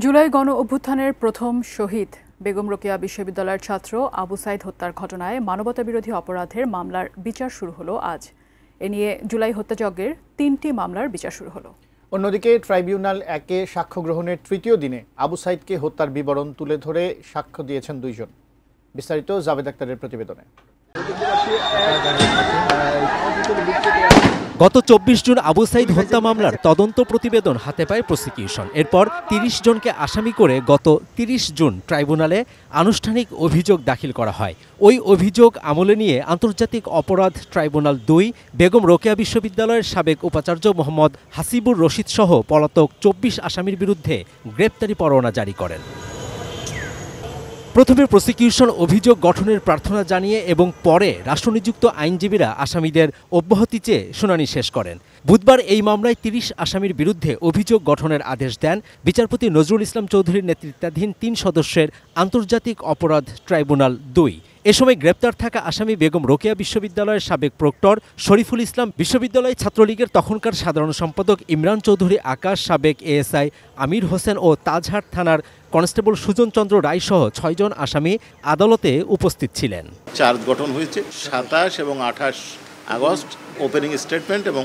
জুলাই গণ অভ্যুত্থানের প্রথম শহীদ বেগম রোকেয়া বিশ্ববিদ্যালয়ের ছাত্র আবু সাইদ হত্যার ঘটনায় মানবতাবিরোধী অপরাধের মামলার বিচার শুরু হলো আজ। এ নিয়ে জুলাই হত্যাযজ্ঞের ৩টি মামলার বিচার শুরু হলো। অন্যদিকে ট্রাইব্যুনাল ১-এ সাক্ষ্য গ্রহণের তৃতীয় দিনে আবু সাইদকে হত্যার বিবরণ তুলে ধরে সাক্ষ্য দিয়েছেন দুইজন। বিস্তারিত জাভেদ আক্তারের প্রতিবেদনে। গত ২৪ জুন আবু সাইদ হত্যা মামলার তদন্ত প্রতিবেদন হাতে পায় প্রসিকিউশন। এরপর ৩০ জনকে আসামি করে গত ৩০ জুন ট্রাইব্যুনালে আনুষ্ঠানিক অভিযোগ দাখিল করা হয়। ওই অভিযোগ আমলে নিয়ে আন্তর্জাতিক অপরাধ ট্রাইব্যুনাল ২ বেগম রোকেয়া বিশ্ববিদ্যালয়ের সাবেক উপাচার্য মোহাম্মদ হাসিবুর রশিদ সহ পলাতক ২৪ আসামির বিরুদ্ধে গ্রেপ্তারি পরোয়ানা জারি করেন। প্রথমে প্রসিকিউশন অভিযোগ গঠনের প্রার্থনা জানিয়ে এবং পরে রাষ্ট্রনিযুক্ত আইনজীবীরা আসামিদের অব্যাহতি চেয়ে শুনানি শেষ করেন। বুধবার এই মামলায় ৩০ আসামির বিরুদ্ধে অভিযোগ গঠনের আদেশ দেন বিচারপতি নজরুল ইসলাম চৌধুরীর নেতৃত্বাধীন ৩ সদস্যের আন্তর্জাতিক অপরাধ ট্রাইব্যুনাল ২। এ সময় গ্রেপ্তার থাকা আসামি বেগম রোকেয়া বিশ্ববিদ্যালয়ের সাবেক প্রক্টর শরীফুল ইসলাম, বিশ্ববিদ্যালয় ছাত্রলীগের তখনকার সাধারণ সম্পাদক ইমরান চৌধুরী আকাশ, সাবেক এএসআই আমির হোসেন ও তাজহাট থানার কনস্টেবল সুজন চন্দ্র রায় সহ ৬ জন আসামি আদালতে উপস্থিত ছিলেন। চার্জ গঠন হয়েছে ২৭ এবং ২৮ আগস্ট ওপেনিং স্টেটমেন্ট এবং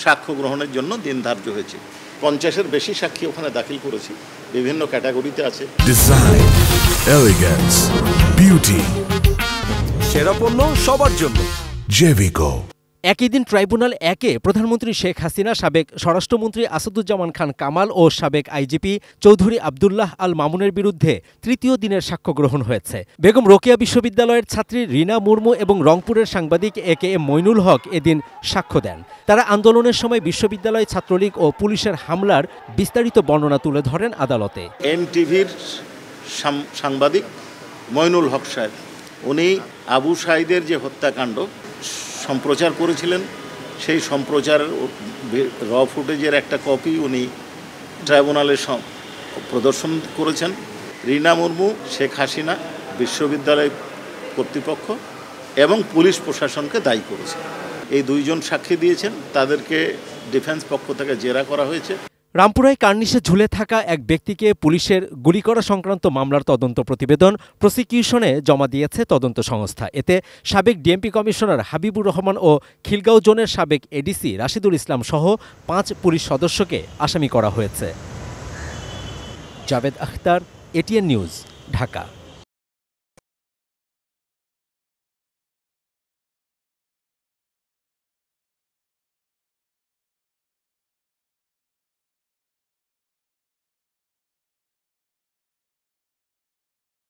সাক্ষ্য গ্রহণের জন্য দিন ধার্য হয়েছে। ৫০-এর বেশি সাক্ষী ওখানে দাখিল করেছি, বিভিন্ন ক্যাটাগরিতে আছে। ডিজাইন, এলিগেন্স, বিউটি, সেরা পণ্য সবার জন্য জেভিকো। একই দিন ট্রাইব্যুনাল ১-এ প্রধানমন্ত্রী শেখ হাসিনা, সাবেক স্বরাষ্ট্রমন্ত্রী আসাদুজ্জামান খান কামাল ও সাবেক আইজিপি চৌধুরী আবদুল্লাহ আল মামুনের বিরুদ্ধে তৃতীয় দিনের সাক্ষ্য গ্রহণ হয়েছে। বেগম রোকেয়া বিশ্ববিদ্যালয়ের ছাত্রী রিনা মুর্মু এবং রংপুরের সাংবাদিক একেএম মইনুল হক এদিন সাক্ষ্য দেন। তারা আন্দোলনের সময় বিশ্ববিদ্যালয় ছাত্রলীগ ও পুলিশের হামলার বিস্তারিত বর্ণনা তুলে ধরেন আদালতে। এনটিভির সাংবাদিক মইনুল হক সাহেব, উনি আবু সাইদের যে হত্যাকাণ্ড সম্প্রচার করেছিলেন, সেই সম্প্রচারের র ফুটেজের একটা কপি উনি ট্রাইব্যুনালে প্রদর্শন করেছেন। রিনা মুর্মু, শেখ হাসিনা, বিশ্ববিদ্যালয় কর্তৃপক্ষ এবং পুলিশ প্রশাসনকে দায়ী করেছেন। এই দুইজন সাক্ষী দিয়েছেন, তাদেরকে ডিফেন্স পক্ষ থেকে জেরা করা হয়েছে। রামপুরায় কার্নিশে ঝুলে থাকা এক ব্যক্তিকে পুলিশের গুলি করা সংক্রান্ত মামলার তদন্ত প্রতিবেদন প্রসিকিউশনে জমা দিয়েছে তদন্ত সংস্থা। এতে সাবেক ডিএমপি কমিশনার হাবিবুর রহমান ও খিলগাঁও জোনের সাবেক এডিসি রাশিদুল ইসলাম সহ ৫ পুলিশ সদস্যকে আসামি করা হয়েছে। Javed Akhtar, ATN news, Dhaka.